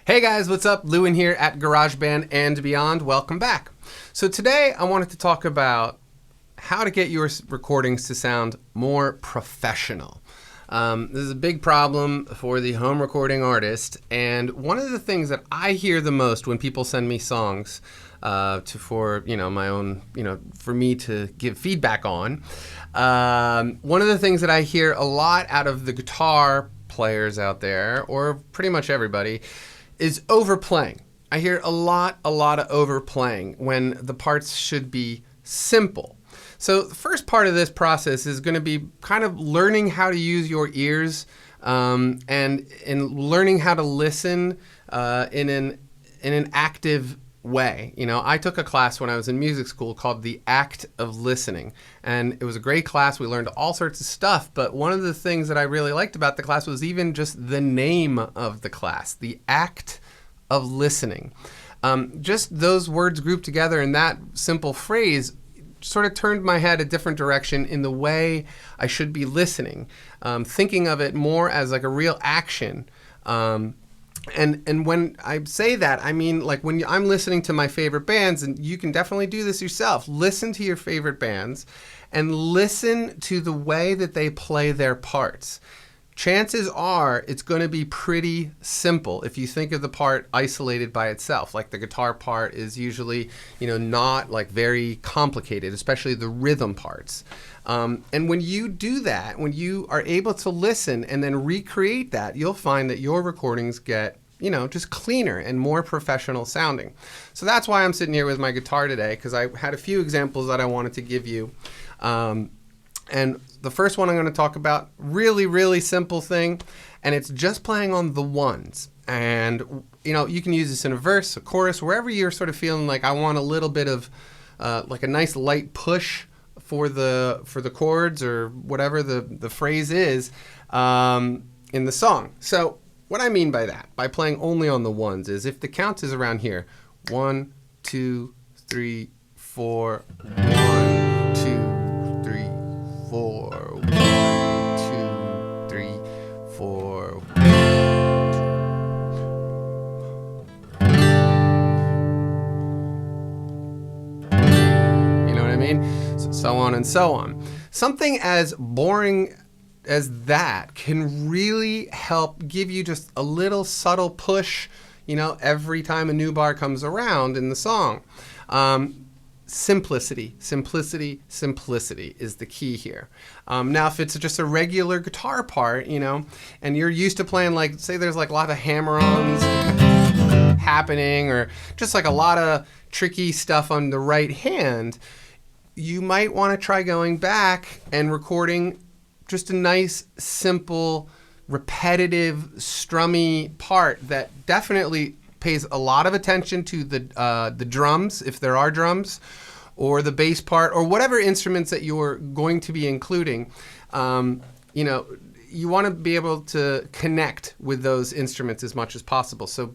Hey guys, what's up? Lewin here at GarageBand and Beyond. Welcome back. So today I wanted to talk about how to get your recordings to sound more professional. This is a big problem for the home recording artist, and one of the things that I hear the most when people send me songs for me to give feedback on, one of the things that I hear a lot out of the guitar players out there, or pretty much everybody, is overplaying. I hear a lot of overplaying when the parts should be simple. So the first part of this process is going to be kind of learning how to use your ears and learning how to listen in an active way. You know, I took a class when I was in music school called The Act of Listening, and it was a great class. We learned all sorts of stuff, but one of the things that I really liked about the class was even just the name of the class, The Act of Listening. Just those words grouped together in that simple phrase sort of turned my head a different direction in the way I should be listening, thinking of it more as like a real action. And when I say that, I mean like when I'm listening to my favorite bands, and you can definitely do this yourself, listen to your favorite bands and listen to the way that they play their parts. Chances are it's going to be pretty simple if you think of the part isolated by itself. Like the guitar part is usually, not like very complicated, especially the rhythm parts. And when you do that, when you are able to listen and then recreate that, you'll find that your recordings get, just cleaner and more professional sounding. So that's why I'm sitting here with my guitar today, because I had a few examples that I wanted to give you. And the first one I'm going to talk about, really simple thing, and it's just playing on the ones. And, you can use this in a verse, a chorus, wherever you're sort of feeling like I want a little bit of like a nice light push for the chords or whatever the phrase is in the song. So what I mean by that, by playing only on the ones, is if the count is around here, 1, 2, 3, 4, 1, 2, 3, 4, 1, 2, 3, 4. You know what I mean? So on and so on. Something as boring as that can really help give you just a little subtle push, every time a new bar comes around in the song. Simplicity is the key here. Now, if it's just a regular guitar part, and you're used to playing, like, say there's like a lot of hammer-ons happening, or just like a lot of tricky stuff on the right hand, you might want to try going back and recording just a nice, simple, repetitive, strummy part that definitely pays a lot of attention to the drums, if there are drums, or the bass part, or whatever instruments that you're going to be including. You want to be able to connect with those instruments as much as possible. So,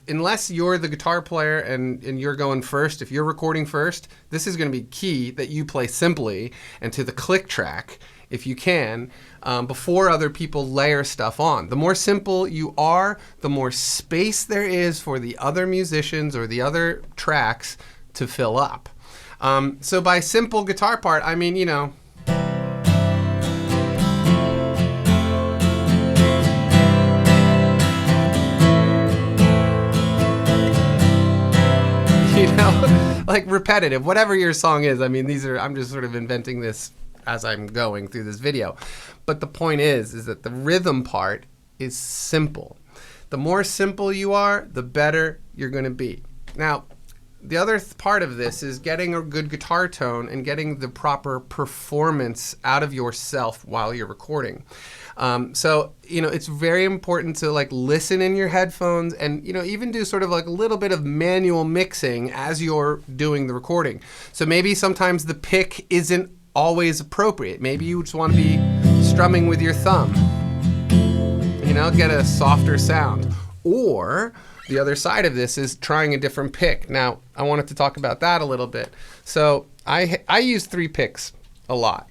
unless you're the guitar player and you're going first, if you're recording first, this is going to be key that you play simply and to the click track, if you can, before other people layer stuff on. The more simple you are, the more space there is for the other musicians or the other tracks to fill up. So by simple guitar part, I mean, like repetitive, whatever your song is. I mean, I'm just sort of inventing this as I'm going through this video. But the point is that the rhythm part is simple. The more simple you are, the better you're going to be. Now, the other part of this is getting a good guitar tone and getting the proper performance out of yourself while you're recording. So, it's very important to like listen in your headphones and, even do sort of like a little bit of manual mixing as you're doing the recording. So maybe sometimes the pick isn't always appropriate. Maybe you just want to be strumming with your thumb, get a softer sound. Or the other side of this is trying a different pick. Now, I wanted to talk about that a little bit. So I use 3 picks a lot.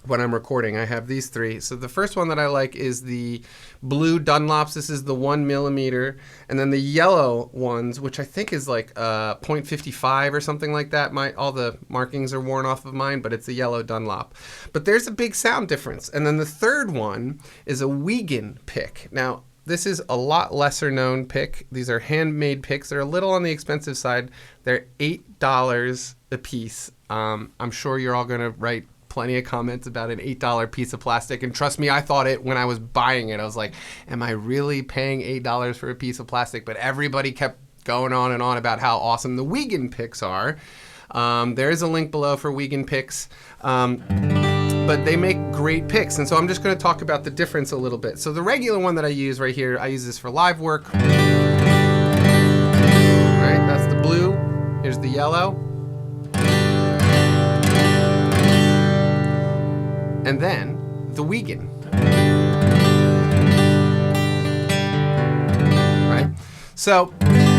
when I'm recording. I have these three. So the first one that I like is the blue Dunlops. This is the 1 millimeter. And then the yellow ones, which I think is like 0.55 or something like that. All the markings are worn off of mine, but it's a yellow Dunlop. But there's a big sound difference. And then the third one is a Wiegand pick. Now, this is a lot lesser known pick. These are handmade picks. They're a little on the expensive side. They're $8 a piece. I'm sure you're all going to write plenty of comments about an $8 piece of plastic. And trust me, I thought it when I was buying it. I was like, am I really paying $8 for a piece of plastic? But everybody kept going on and on about how awesome the Wiegand picks are. There is a link below for Wiegand picks. But they make great picks. And so I'm just going to talk about the difference a little bit. So the regular one that I use right here, I use this for live work. Right, that's the blue. Here's the yellow. And then the Wiegand. Right? So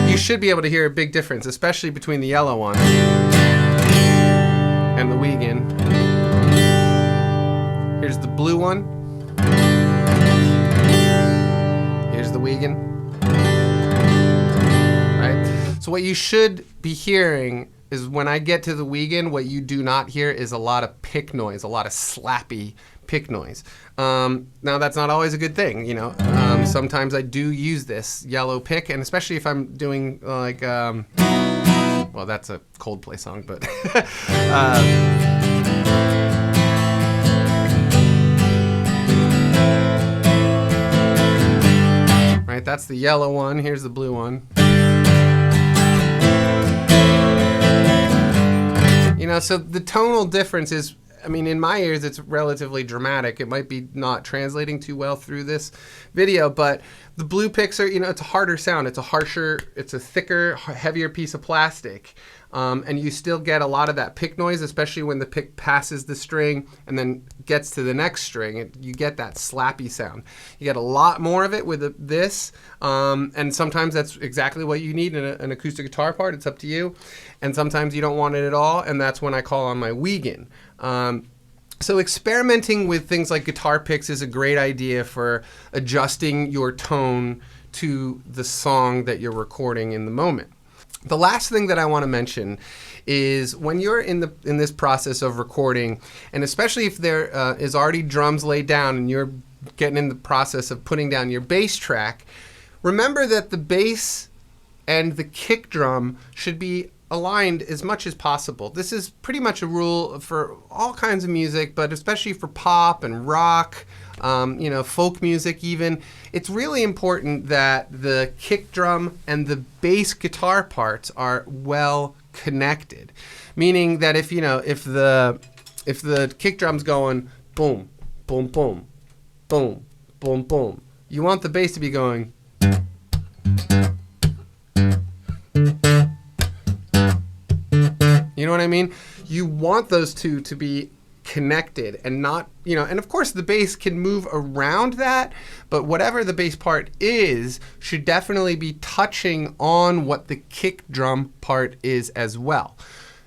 you should be able to hear a big difference, especially between the yellow one and the Wiegand. Here's the blue one. Here's the Wiegand. Right? So what you should be hearing is when I get to the Wiegand, what you do not hear is a lot of pick noise, a lot of slappy pick noise. Now that's not always a good thing, you know. Sometimes I do use this yellow pick, and especially if I'm doing like, well, that's a Coldplay song, but right, that's the yellow one. Here's the blue one. You know, so the tonal difference is, I mean, in my ears, it's relatively dramatic. It might be not translating too well through this video, but the blue picks are, you know, it's a harder sound. It's a harsher, it's a thicker, heavier piece of plastic. And you still get a lot of that pick noise, especially when the pick passes the string and then gets to the next string. You get that slappy sound. You get a lot more of it with this, and sometimes that's exactly what you need in an acoustic guitar part. It's up to you. And sometimes you don't want it at all, and that's when I call on my Wiegand. So experimenting with things like guitar picks is a great idea for adjusting your tone to the song that you're recording in the moment. The last thing that I want to mention is when you're in this process of recording, and especially if there is already drums laid down and you're getting in the process of putting down your bass track, remember that the bass and the kick drum should be aligned as much as possible. This is pretty much a rule for all kinds of music, but especially for pop and rock, you know, folk music even. It's really important that the kick drum and the bass guitar parts are well connected. Meaning that if, you know, if the kick drum's going boom, boom, boom, boom, boom, boom, you want the bass to be going you know what I mean? You want those two to be connected and not, you know, and of course the bass can move around that, but whatever the bass part is should definitely be touching on what the kick drum part is as well.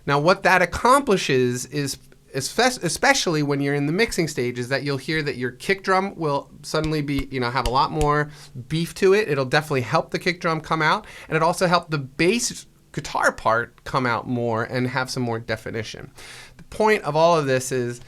Now what that accomplishes is, especially when you're in the mixing stage, is that you'll hear that your kick drum will suddenly be, you know, have a lot more beef to it. It'll definitely help the kick drum come out, and it also help the bass guitar part come out more and have some more definition. The point of all of this is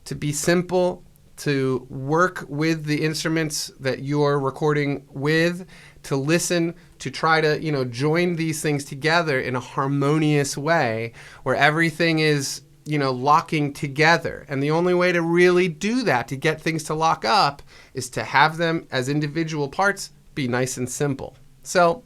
to be simple, to work with the instruments that you're recording with, to listen, to try to, you know, join these things together in a harmonious way where everything is, you know, locking together. And the only way to really do that, to get things to lock up, is to have them as individual parts be nice and simple. So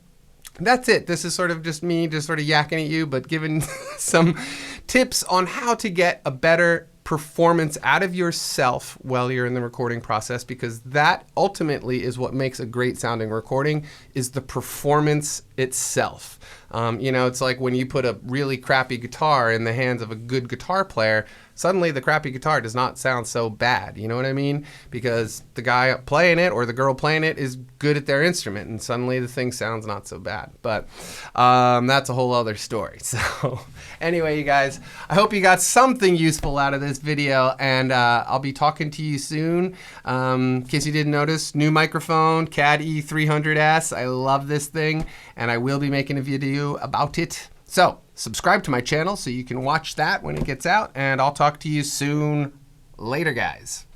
that's it. This is sort of just me just sort of yakking at you, but giving some tips on how to get a better performance out of yourself while you're in the recording process, because that ultimately is what makes a great sounding recording, is the performance itself. You know, it's like when you put a really crappy guitar in the hands of a good guitar player, suddenly the crappy guitar does not sound so bad. You know what I mean? Because the guy playing it or the girl playing it is good at their instrument, and suddenly the thing sounds not so bad. But that's a whole other story. So anyway, you guys, I hope you got something useful out of this video, and I'll be talking to you soon. In case you didn't notice, new microphone, CAD E300S. I love this thing, and I will be making a video about it. So subscribe to my channel so you can watch that when it gets out, and I'll talk to you soon. Later, guys.